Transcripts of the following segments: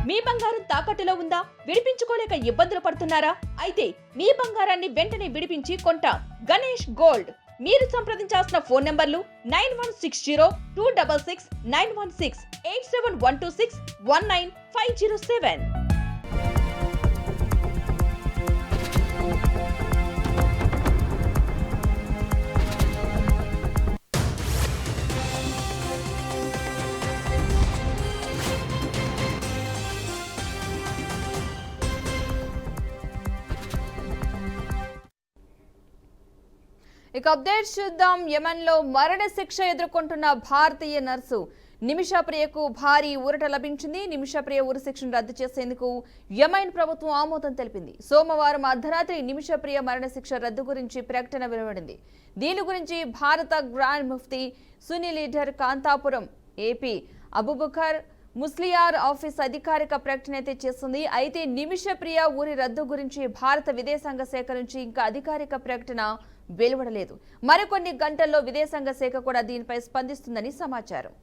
మీ బంగారం తాకట్టులో ఉందా? విడిపించుకోలేక ఇబ్బందులు పడుతున్నారా? అయితే మీ బంగారాన్ని వెంటనే విడిపించి కొంటాం. గణేష్ గోల్డ్. మీరు సంప్రదించాల్సిన ఫోన్ నంబర్లు 9160-266-916, 8712619507. ఇక అప్డేట్ చూద్దాం. యెమెన్లో మరణ శిక్ష ఎదుర్కొంటున్న భారతీయ నర్సు నిమిషప్రియకు భారీ ఊరట లభించింది. నిమిషప్రియ ఉరి శిక్షను రద్దు చేసేందుకు యెమెన్ ప్రభుత్వం ఆమోదం తెలిపింది. సోమవారం అర్ధరాత్రి నిమిషప్రియ మరణ శిక్ష రద్దు గురించి ప్రకటన వెలువడింది. దీని గురించి భారత గ్రాండ్ ముఫ్తీ సున్నీ leader Kanthapuram AP Aboobacker Musliyar office అధికారిక ప్రకటన అయితే చేస్తుంది. అయితే నిమిషప్రియ ఊరి రద్దు గురించి భారత విదేశాంగ శాఖ నుంచి ఇంకా అధికారిక ప్రకటన వెలువడలేదు. మరికొన్ని గంటల్లో విదేశాంగ శాఖ కూడా దీనిపై స్పందిస్తుందని సమాచారం.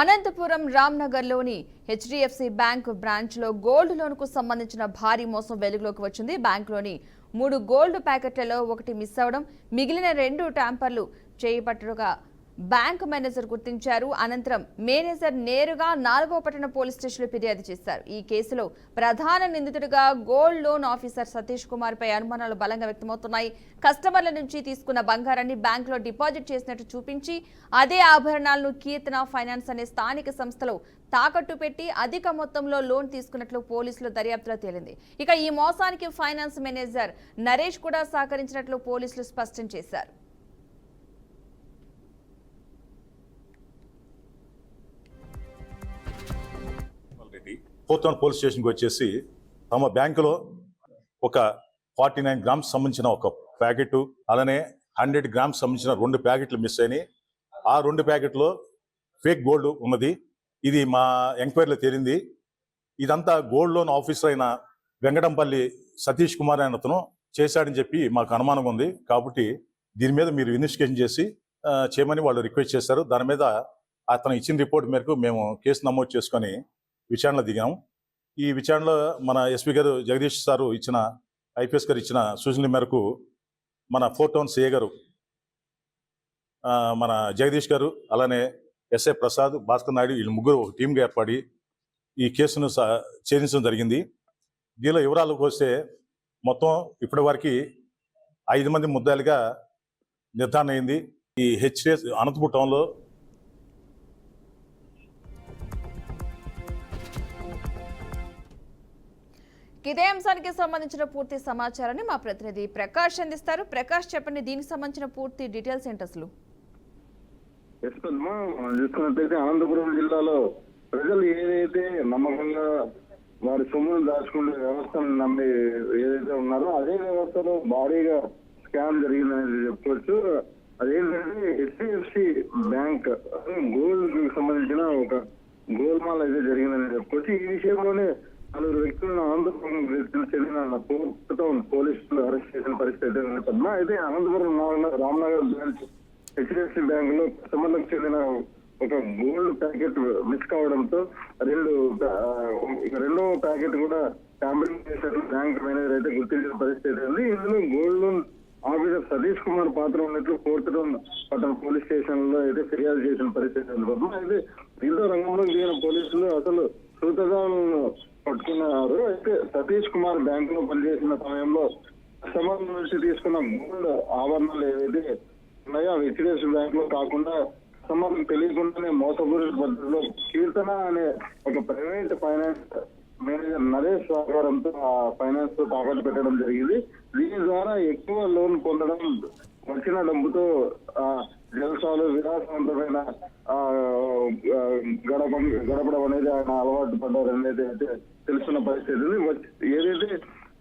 అనంతపురం రామ్నగర్లోని హెచ్డిఎఫ్సి బ్యాంక్ బ్రాంచ్లో గోల్డ్ లోన్కు సంబంధించిన భారీ మోసం వెలుగులోకి వచ్చింది. బ్యాంకులోని 3 గోల్డ్ ప్యాకెట్లలో ఒకటి మిస్ అవడం, మిగిలిన 2 ట్యాంపర్లు చేయబట్టుగా బ్యాంక్ మేనేజర్ గుర్తించారు. అనంతరం మేనేజర్ నేరుగా 4వ పట్టణ పోలీస్ స్టేషన్లో ఫిర్యాదు చేశారు. ఈ కేసులో ప్రధాన నిందితుడిగా gold loan officer Satish Kumar పై అనుమానాలు బలంగా వ్యక్తమవుతున్నాయి. కస్టమర్ల నుంచి తీసుకున్న బంగారాన్ని బ్యాంకులో డిపాజిట్ చేసినట్టు చూపించి అదే ఆభరణాలను కీర్తన ఫైనాన్స్ అనే స్థానిక సంస్థలో తాకట్టు పెట్టి అధిక మొత్తంలో లోన్ తీసుకున్నట్లు పోలీసులు దర్యాప్తులో తేలింది. ఇక ఈ మోసానికి ఫైనాన్స్ మేనేజర్ నరేష్ కూడా సహకరించినట్లు పోలీసులు స్పష్టం చేశారు. ఫోర్త్ టౌన్ పోలీస్ స్టేషన్కి వచ్చేసి తమ బ్యాంకులో ఒక 49 గ్రామ్స్ సంబంధించిన ఒక ప్యాకెట్, అలానే 100 గ్రామ్స్ సంబంధించిన 2 ప్యాకెట్లు మిస్ అయినాయి. ఆ 2 ప్యాకెట్లో ఫేక్ గోల్డ్ ఉన్నది. ఇది మా ఎంక్వైరీలో తేలింది. ఇదంతా గోల్డ్ లోన్ ఆఫీసర్ అయిన వెంకటంపల్లి సతీష్ కుమార్ అనే అతను చేశాడని చెప్పి మాకు అనుమానం ఉంది. కాబట్టి దీని మీద మీరు ఇన్వెస్టిగేషన్ చేసి చేయమని వాళ్ళు రిక్వెస్ట్ చేశారు. దాని మీద అతను ఇచ్చిన రిపోర్ట్ మేరకు మేము కేసు నమోదు చేసుకొని విచారణలో దిగాము. ఈ విచారణలో మన ఎస్పీ గారు జగదీష్ సారు ఇచ్చిన ఐపీఎస్ గారు ఇచ్చిన సూచనల మేరకు మన ఫోర్త్ టౌన్ సిఏ గారు మన జగదీష్ గారు, అలానే ఎస్ఐ ప్రసాద్, భాస్కర్ నాయుడు, వీళ్ళు ముగ్గురు ఒక టీంగా ఏర్పడి ఈ కేసును ఛేదించడం జరిగింది. దీనిలో వివరాలకు వస్తే మొత్తం ఇప్పటి వరకు 5 మంది ముద్దాయిలుగా నిర్ధారణ అయింది. ఈ హెచ్డిఎస్ అనంతపురం టౌన్లో ఇదే అంశానికి సంబంధించిన పూర్తి సమాచారాన్ని మా ప్రతినిధి ప్రకాష్ అందిస్తారు. ప్రకాష్, చెప్పండి, దీనికి సంబంధించిన పూర్తి డీటెయిల్స్ ఏంటి అసలు? చూసుకున్నట్లయితే అనంతపురం జిల్లాలో ప్రజలు ఏదైతే నమ్మకంగా వారి సొమ్మును దాచుకునే వ్యవస్థను నమ్మి ఏదైతే ఉన్నారో అదే వ్యవస్థలో భారీగా స్కామ్ జరిగిందనేది చెప్పుకోవచ్చు. అదేంటంటే హెచ్డిఎఫ్సి బ్యాంక్ గోల్డ్ కి సంబంధించిన ఒక గోల్మాల్ అయితే జరిగిందని చెప్పుకోవచ్చు. ఈ విషయంలోనే 4 వ్యక్తులను అనంతపురం వ్యక్తులు చెందిన ఫోర్త్ టౌన్ పోలీసులు అరెస్ట్ చేసిన పరిస్థితి పద్మ. అయితే Anantapuram Ramnagar branch HDFC bank లో కస్టమర్లకు చెందిన ఒక గోల్డ్ ప్యాకెట్ మిస్ కావడంతో రెండవ ప్యాకెట్ కూడా ట్యాంపరింగ్ చేసినట్లు బ్యాంక్ మేనేజర్ అయితే గుర్తించిన పరిస్థితి ఉంది. ఇందులో gold loan officer Satish Kumar పాత్ర ఉన్నట్లు ఫోర్త్ టౌన్ పట్టణ పోలీస్ స్టేషన్ లో అయితే ఫిర్యాదు చేసిన పరిస్థితి ఉంది పద్మ. అయితే దీంతో రంగంలో దిగిన పోలీసులు అసలు సూత్రధారులను పట్టుకున్నారు. అయితే సతీష్ కుమార్ బ్యాంక్ లో పనిచేసిన సమయంలో కస్టమర్ నుంచి తీసుకున్న గోల్డ్ ఆభరణాలు ఏవైతే ఉన్నాయో అవి హెచ్డిఎఫ్సి బ్యాంక్ లో కాకుండా కస్టమర్లకు తెలియకుండానే మోసపూరిత పద్ధతిలో కీర్తన అనే ఒక ప్రైవేట్ ఫైనాన్స్ మేనేజర్ నరేష్ సహకారంతో ఆ ఫైనాన్స్ తాకట్టు పెట్టడం జరిగింది. దీని ద్వారా ఎక్కువ లోన్ పొందడం, వచ్చిన డబ్బుతో జలసాలు విలాసవంతమైన గడపడం అనేది ఆయన అలవాటు పడ్డారు అనేది అయితే తెలుస్తున్న పరిస్థితి. ఏదైతే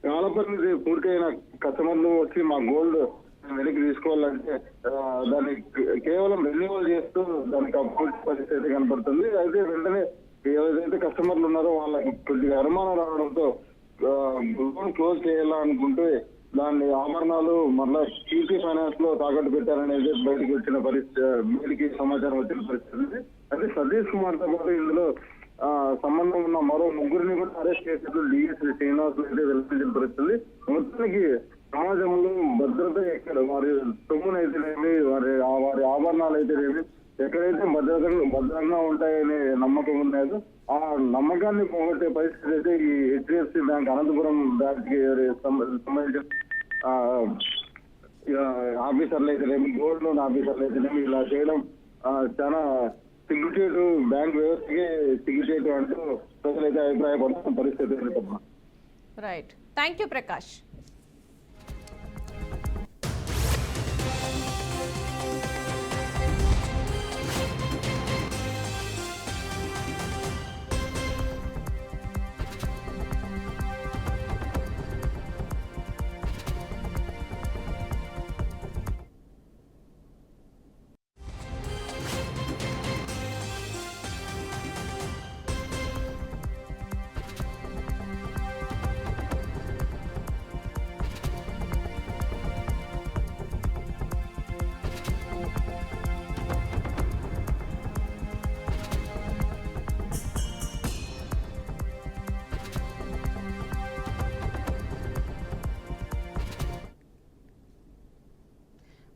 కాల పరిమితి పూర్తయిన కస్టమర్లు వచ్చి మా గోల్డ్ వెనక్కి తీసుకోవాలంటే దాన్ని కేవలం రెన్యువల్ చేస్తూ దానికి అప్రూవ్ పరిస్థితి కనపడుతుంది. అయితే వెంటనే ఏదైతే కస్టమర్లు ఉన్నారో వాళ్ళకి కొద్దిగా అనుమానం రావడంతో లోన్ క్లోజ్ చేయాలనుకుంటే దాన్ని ఆభరణాలు మళ్ళా కీర్తి ఫైనాన్స్ లో తాకట్టు పెట్టారనేది బయటకు వచ్చిన బయటికి సమాచారం వచ్చిన పరిస్థితి. అయితే సతీష్ కుమార్ తో పాటు ఇందులో సంబంధం ఉన్న మరో ముగ్గురిని కూడా అరెస్ట్ చేసినట్లు డిఎస్పీ శ్రీనివాస్ అయితే వెల్లడించిన పరిస్థితి. మొత్తానికి సమాజంలో భద్రత ఎక్కడ వారి సొమ్మునైతేనేమి వారి ఆభరణాలు అయితేనేమి ఎక్కడైతే భద్రంగా ఉంటాయనే నమ్మకం ఉన్నాయో ఆ నమ్మకాన్ని పోగొట్టే పరిస్థితి అయితే ఈ హెచ్డిఎఫ్సి బ్యాంక్ అనంతపురం బ్యాంక్ కి సంబంధించిన ఆఫీసర్లు అయితేనేమి, గోల్డ్ లోన్ ఆఫీసర్లు అయితేనేమి ఇలా చేయడం చాలా సిగ్గుచేటు, బ్యాంక్ వ్యవస్థకి సిగ్గుచేటు అంటూ ప్రజలైతే అభిప్రాయపడుతున్న పరిస్థితి. Right, thank you Prakash.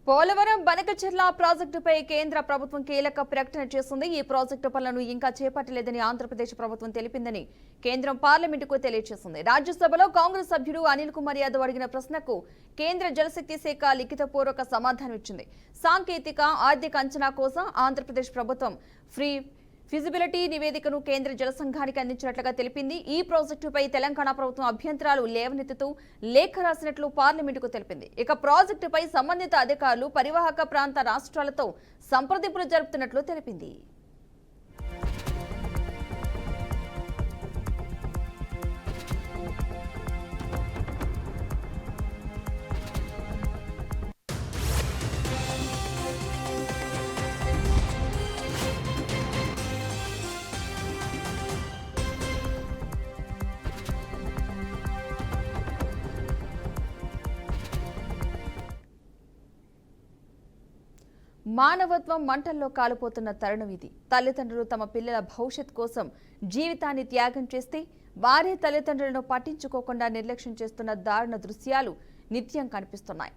Polavaram Banakacherla ప్రాజెక్టుపై కేంద్ర ప్రభుత్వం కీలక ప్రకటన చేస్తుంది. ఈ ప్రాజెక్టు పనులను ఇంకా చేపట్టలేదని ఆంధ్రప్రదేశ్ ప్రభుత్వం తెలిపిందని కేంద్రం పార్లమెంటుకు తెలియజేసింది. రాజ్యసభలో కాంగ్రెస్ సభ్యుడు అనిల్ కుమార్ యాదవ్ అడిగిన ప్రశ్నకు కేంద్ర జలశక్తి శాఖ లిఖితపూర్వక సమాధానం ఇచ్చింది. సాంకేతిక ఆర్థిక అంచనా కోసం ఆంధ్రప్రదేశ్ ప్రభుత్వం ఫిజిబిలిటీ నివేదికను కేంద్ర జల సంఘానికి అందించినట్లుగా తెలిపింది. ఈ ప్రాజెక్టుపై తెలంగాణ ప్రభుత్వం అభ్యంతరాలు లేవనెత్తుతూ లేఖ రాసినట్లు పార్లమెంటుకు తెలిపింది. ఇక ప్రాజెక్టుపై సంబంధిత అధికారులు పరివాహక ప్రాంత రాష్ట్రాలతో సంప్రదింపులు జరుపుతున్నట్లు తెలిపింది. మానవత్వం మంటల్లో కాలిపోతున్న తరుణం ఇది. తల్లిదండ్రులు తమ పిల్లల భవిష్యత్ కోసం జీవితాన్ని త్యాగం చేస్తే వారే తల్లిదండ్రులను పట్టించుకోకుండా నిర్లక్ష్యం చేస్తున్న దారుణ దృశ్యాలు నిత్యం కనిపిస్తున్నాయి.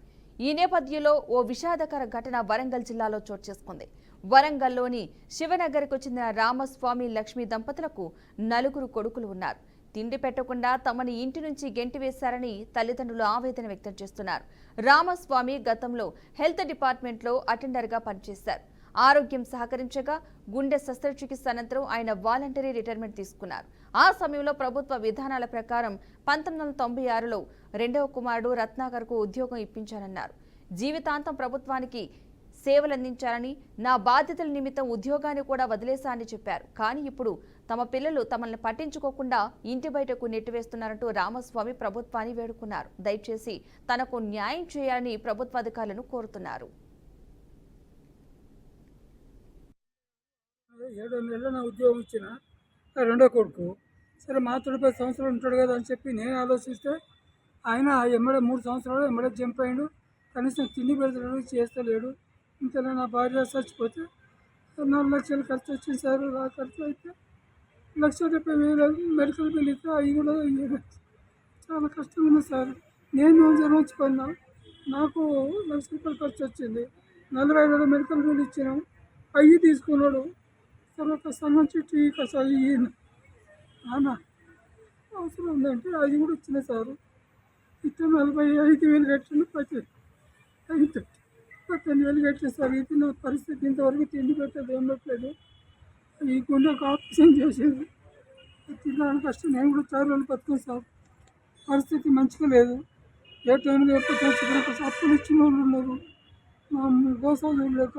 ఈ నేపథ్యంలో ఓ విషాదకర ఘటన వరంగల్ జిల్లాలో చోటు చేసుకుంది. వరంగల్లోని శివనగర్కు చెందిన రామస్వామి లక్ష్మి దంపతులకు 4 కొడుకులు ఉన్నారు. తిండి పెట్టకుండా తమని ఇంటి నుంచి గెంటివేశారని తల్లిదండ్రులు ఆవేదన వ్యక్తం చేస్తున్నారు. రామస్వామి గతంలో హెల్త్ డిపార్ట్మెంట్లో అటెండర్గా పనిచేశారు. ఆరోగ్యం సహకరించగా గుండె శస్త్రచికిత్స అనంతరం ఆయన వాలంటరీ రిటైర్మెంట్ తీసుకున్నారు. ఆ సమయంలో ప్రభుత్వ విధానాల ప్రకారం 1996లో రెండవ కుమారుడు రత్నాకర్కు ఉద్యోగం ఇప్పించారన్నారు. జీవితాంతం ప్రభుత్వానికి సేవలందించారని, నా బాధ్యతల నిమిత్తం ఉద్యోగాన్ని కూడా వదిలేశారని చెప్పారు. కానీ ఇప్పుడు తమ పిల్లలు తమల్ని పట్టించుకోకుండా ఇంటి బయటకు నెట్టివేస్తున్నారంటూ రామస్వామి ప్రభుత్వాన్ని వేడుకున్నారు. దయచేసి తనకు న్యాయం చేయాలని ప్రభుత్వ అధికారులను కోరుతున్నారు. 7 నెలలు నా ఉద్యోగం ఇచ్చిన రెండో కొడుకు సరే మా 10 సంవత్సరాలు ఉంటాడు కదా అని చెప్పి నేను ఆలోచిస్తే ఆయన ఎమ్మడే 3 సంవత్సరాలు ఎమ్మడే జంప్ అయ్యాడు. కనీసం తిండి పెడతాడు, చేస్తలేడు. ఇంతలో నా భార్య చచ్చిపోతే 4 లక్షలు ఖర్చు వచ్చింది సార్. ఆ ఖర్చు అయితే 1,70,000 మెడికల్ బిల్ ఇస్తే అవి కూడా చాలా కష్టం ఉంది సార్. నేను జ్వరం వచ్చిపోయినా నాకు ₹1,00,000 ఖర్చు వచ్చింది. 40,000 మెడికల్ బిల్ ఇచ్చినాం, అవి తీసుకున్నాడు. తర్వాత సంఘం చుట్టూ కసాయి అన్న అవసరం ఉందంటే అది కూడా ఇచ్చిన సార్. ఇస్తే 45,000 కట్టిన 18,000 కట్టిన సార్. ఇది నా పరిస్థితి. ఇంతవరకు తిండి పెట్టలేదు, ఏం పెట్టలేదు. ఈ గుండెకు ఆపరేషన్ చేసేది తినడానికి కష్టం. నేను కూడా 4 రోజులు బతుకుని సార్, పరిస్థితి మంచిగా లేదు. ఏ టైంలో ఎప్పుడు తెచ్చుకోలేక అప్పులు ఇచ్చిన వాళ్ళు ఉన్నారు. మా గోసాలు లేక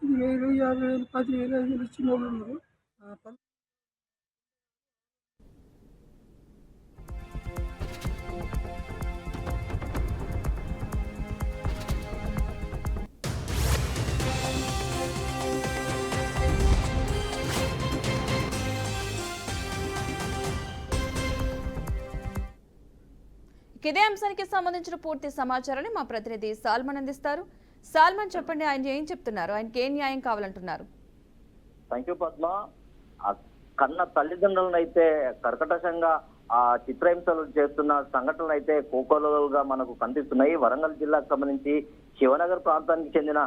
10,000, 50,000, 10,000, 5,000 ఇచ్చిన వాళ్ళు ఉన్నారు. ఇదే అంశానికి సంబంధించిన పూర్తి సమాచారాన్ని మా ప్రతినిధి సాల్మన్ అందిస్తారు. సాల్మన్, చెప్పండి, ఆయన ఏం చెప్తున్నారు? ఆయనకి ఏం న్యాయం కావాలంటున్నారు? Thank you Padma. కన్న తల్లిదండ్రులను అయితే కర్కటంగా చిత్రహింసలు చేస్తున్న సంఘటనలు అయితే కోకోలుగా మనకు కనిపిస్తున్నాయి. వరంగల్ జిల్లాకు సంబంధించి శివనగర్ ప్రాంతానికి చెందిన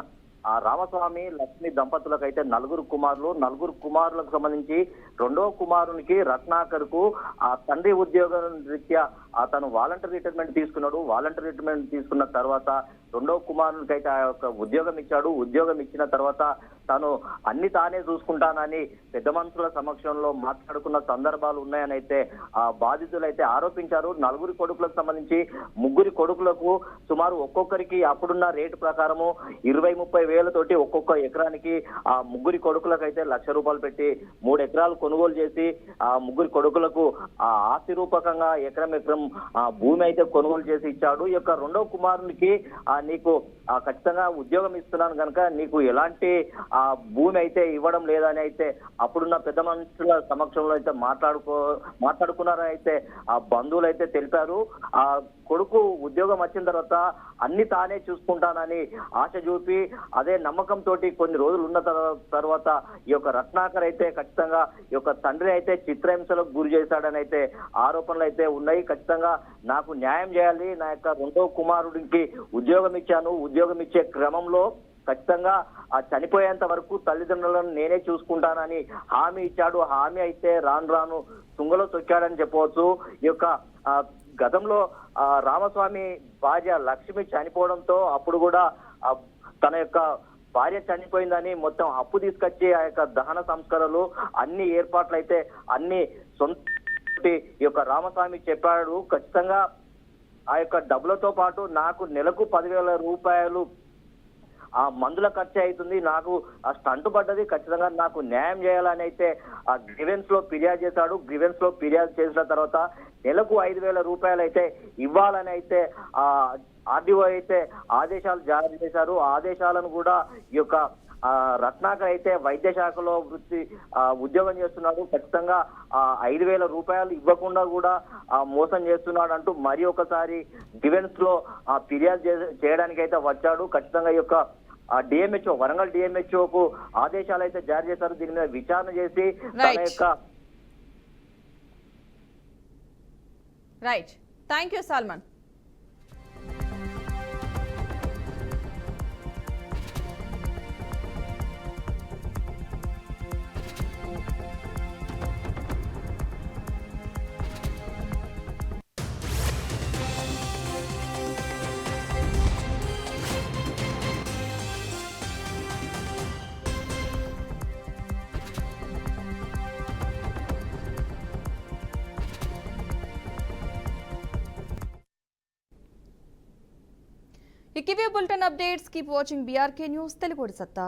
రామస్వామి లక్ష్మి దంపతులకు అయితే 4 కుమారులు. 4 కుమారులకు సంబంధించి 2వ కుమారునికి రత్నాకర్ కు తండ్రి ఉద్యోగం రీత్యా తను వాలంటీర్ రిటైర్మెంట్ తీసుకున్నాడు. వాలంటీర్ రిటైర్మెంట్ తీసుకున్న తర్వాత 2వ కుమారునికి అయితే ఆ యొక్క ఉద్యోగం ఇచ్చాడు. ఉద్యోగం ఇచ్చిన తర్వాత తాను అన్ని తానే చూసుకుంటానని పెద్ద మనుషుల సమక్షంలో మాట్లాడుకున్న సందర్భాలు ఉన్నాయని అయితే బాధితులు అయితే ఆరోపించారు. 4 కొడుకులకు సంబంధించి 3 కొడుకులకు సుమారు ఒక్కొక్కరికి అప్పుడున్న రేటు ప్రకారము 20-30 వేలతోటి ఒక్కొక్క ఎకరానికి 3 కొడుకులకు అయితే ₹1,00,000 పెట్టి 3 ఎకరాలు కొనుగోలు చేసి 3 కొడుకులకు ఆస్తి రూపకంగా ఎకరం భూమి అయితే కొనుగోలు చేసి ఇచ్చాడు. ఈ యొక్క 2వ కుమారునికి నీకు ఖచ్చితంగా ఉద్యోగం ఇస్తున్నాను కనుక నీకు ఎలాంటి భూమి అయితే ఇవ్వడం లేదని అయితే అప్పుడున్న పెద్ద మనుషుల సమక్షంలో అయితే మాట్లాడుకున్నారని అయితే బంధువులు అయితే తెలిపారు. కొడుకు ఉద్యోగం వచ్చిన తర్వాత అన్ని తానే చూసుకుంటానని ఆశ చూపి అదే నమ్మకంతో కొన్ని రోజులు ఉన్న తర్వాత ఈ యొక్క రత్నాకర్ అయితే ఖచ్చితంగా ఈ యొక్క తండ్రి అయితే చిత్రహింసలకు గురి చేశాడని అయితే ఆరోపణలు అయితే ఉన్నాయి. ఖచ్చితంగా నాకు న్యాయం చేయాలి, నా యొక్క 2వ కుమారుడికి ఉద్యోగం ఇచ్చాను, ఉద్యోగం ఇచ్చే క్రమంలో ఖచ్చితంగా చనిపోయేంత వరకు తల్లిదండ్రులను నేనే చూసుకుంటానని హామీ ఇచ్చాడు. హామీ అయితే రాను తుంగలో తొక్కాడని చెప్పవచ్చు. ఈ యొక్క గతంలో రామస్వామి భార్య లక్ష్మి చనిపోవడంతో అప్పుడు కూడా తన యొక్క భార్య చనిపోయిందని మొత్తం అప్పు తీసుకొచ్చి ఆ యొక్క దహన సంస్కరణలు అన్ని ఏర్పాట్లు అయితే అన్ని సొంత ఈ యొక్క రామస్వామి చెప్పాడు. ఖచ్చితంగా ఆ యొక్క డబ్బులతో పాటు నాకు నెలకు ₹10,000 మందుల ఖర్చు అవుతుంది, నాకు స్టంట్ పడ్డది, ఖచ్చితంగా నాకు న్యాయం చేయాలని అయితే గ్రీవెన్స్ లో ఫిర్యాదు చేశాడు. గ్రీవెన్స్ లో ఫిర్యాదు చేసిన తర్వాత నెలకు ₹5,000 అయితే ఇవ్వాలని అయితే ఆర్డీఓ అయితే ఆదేశాలు జారీ చేశారు. ఆదేశాలను కూడా ఈ యొక్క రత్నాకర్ అయితే వైద్య శాఖలో ఉద్యోగం చేస్తున్నాడు. ఖచ్చితంగా ₹5,000 ఇవ్వకుండా కూడా మోసం చేస్తున్నాడు అంటూ మరి ఒకసారి డిఫెన్స్ లో ఫిర్యాదు చేయడానికి అయితే వచ్చాడు. ఖచ్చితంగా ఈ యొక్క డిఎంహెచ్ఓ వరంగల్ డిఎంహెచ్ఓకు ఆదేశాలు అయితే జారీ చేశారు. దీని మీద విచారణ చేసి తన యొక్క రైట్. Thank you Salman. ఇవే bulletin updates. Keep watching BRK news Telugu సత్తా.